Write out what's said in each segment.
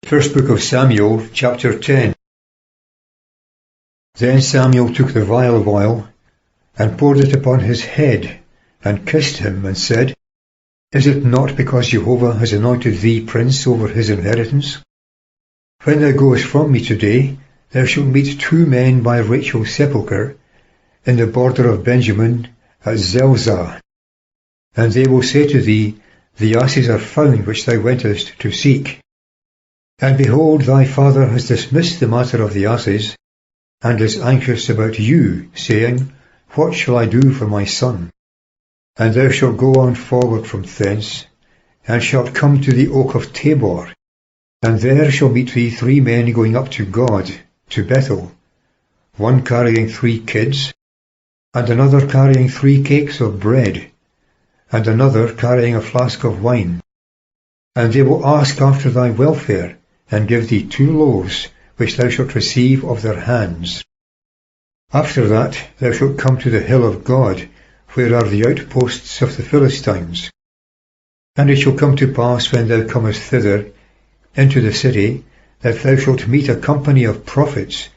First book of Samuel, chapter 10. Then Samuel took the vial of oil, and poured it upon his head, and kissed him, and said, Is it not because Jehovah has anointed thee prince over his inheritance? When thou goest from me today, thou shalt meet 2 men by Rachel's sepulchre, in the border of Benjamin, at Zelzah. And they will say to thee, The asses are found which thou wentest to seek. And behold, thy father has dismissed the matter of the asses, and is anxious about you, saying, What shall I do for my son? And thou shalt go on forward from thence, and shalt come to the oak of Tabor, and there shall meet thee 3 men going up to God, to Bethel, one carrying 3 kids, and another carrying 3 cakes of bread, and another carrying a flask of wine. And they will ask after thy welfare, and give thee 2 loaves, which thou shalt receive of their hands. After that thou shalt come to the hill of God, where are the outposts of the Philistines. And it shall come to pass, when thou comest thither into the city, that thou shalt meet a company of prophets,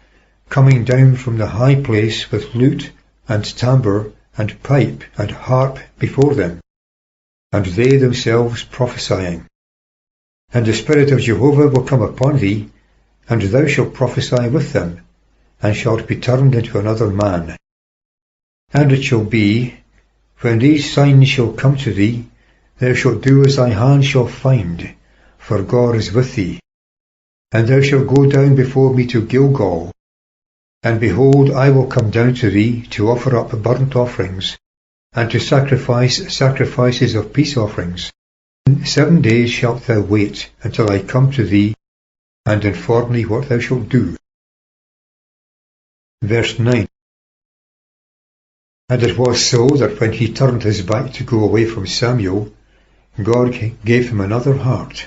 coming down from the high place with lute, and tambour, and pipe, and harp before them, and they themselves prophesying. And the Spirit of Jehovah will come upon thee, and thou shalt prophesy with them, and shalt be turned into another man. And it shall be, when these signs shall come to thee, thou shalt do as thy hand shall find, for God is with thee. And thou shalt go down before me to Gilgal, and behold, I will come down to thee to offer up burnt offerings, and to sacrifice sacrifices of peace offerings. 7 days shalt thou wait until I come to thee, and inform thee what thou shalt do. Verse 9. And it was so that when he turned his back to go away from Samuel, God gave him another heart,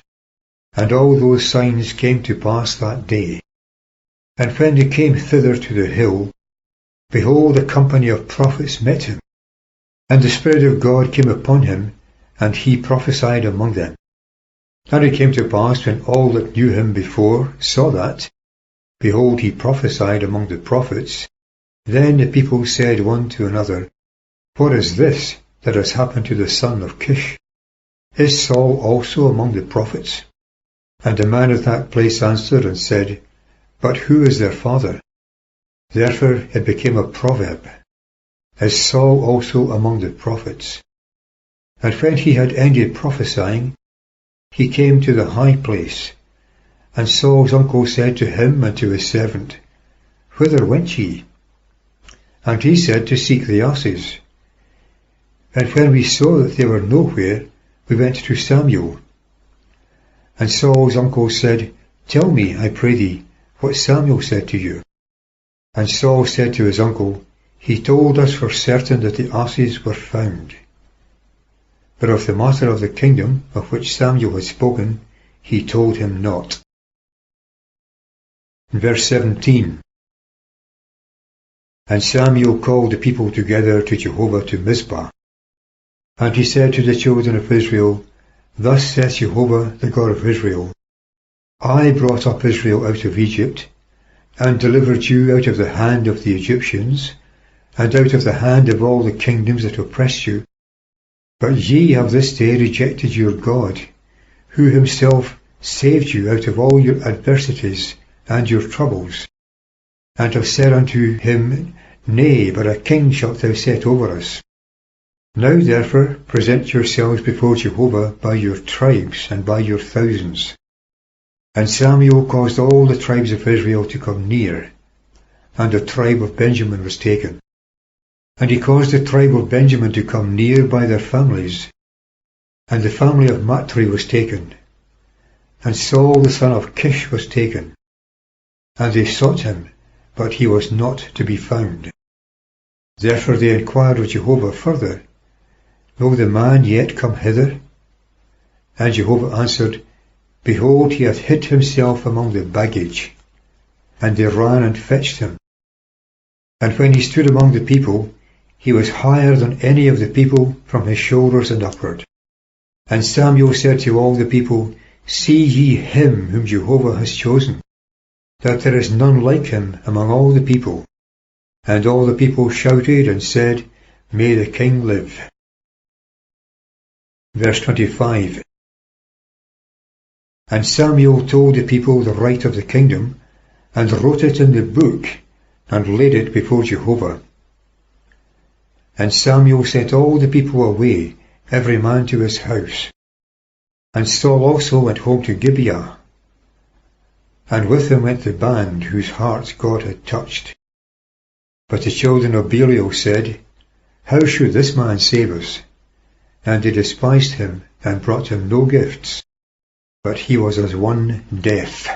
and all those signs came to pass that day. And when they came thither to the hill, behold, a company of prophets met him, and the Spirit of God came upon him, and he prophesied among them. And it came to pass, when all that knew him before saw that, behold, he prophesied among the prophets, then the people said one to another, What is this that has happened to the son of Kish? Is Saul also among the prophets? And the man of that place answered and said, But who is their father? Therefore it became a proverb, Is Saul also among the prophets? And when he had ended prophesying, he came to the high place. And Saul's uncle said to him and to his servant, Whither went ye? And he said, To seek the asses. And when we saw that they were nowhere, we went to Samuel. And Saul's uncle said, Tell me, I pray thee, what Samuel said to you. And Saul said to his uncle, He told us for certain that the asses were found. But of the matter of the kingdom of which Samuel had spoken, he told him not. Verse 17. And Samuel called the people together to Jehovah to Mizpah. And he said to the children of Israel, Thus saith Jehovah, the God of Israel, I brought up Israel out of Egypt, and delivered you out of the hand of the Egyptians, and out of the hand of all the kingdoms that oppressed you. But ye have this day rejected your God, who himself saved you out of all your adversities and your troubles, and have said unto him, Nay, but a king shalt thou set over us. Now therefore present yourselves before Jehovah by your tribes and by your thousands. And Samuel caused all the tribes of Israel to come near, and the tribe of Benjamin was taken. And he caused the tribe of Benjamin to come near by their families, and the family of Matri was taken. And Saul the son of Kish was taken. And they sought him, but he was not to be found. Therefore they inquired of Jehovah further, Will the man yet come hither? And Jehovah answered, Behold, he hath hid himself among the baggage. And they ran and fetched him. And when he stood among the people, he was higher than any of the people from his shoulders and upward. And Samuel said to all the people, See ye him whom Jehovah has chosen, that there is none like him among all the people. And all the people shouted and said, May the king live. Verse 25. And Samuel told the people the right of the kingdom, and wrote it in the book, and laid it before Jehovah. And Samuel sent all the people away, every man to his house. And Saul also went home to Gibeah. And with him went the band whose hearts God had touched. But the children of Belial said, How should this man save us? And they despised him, and brought him no gifts, but he was as one deaf.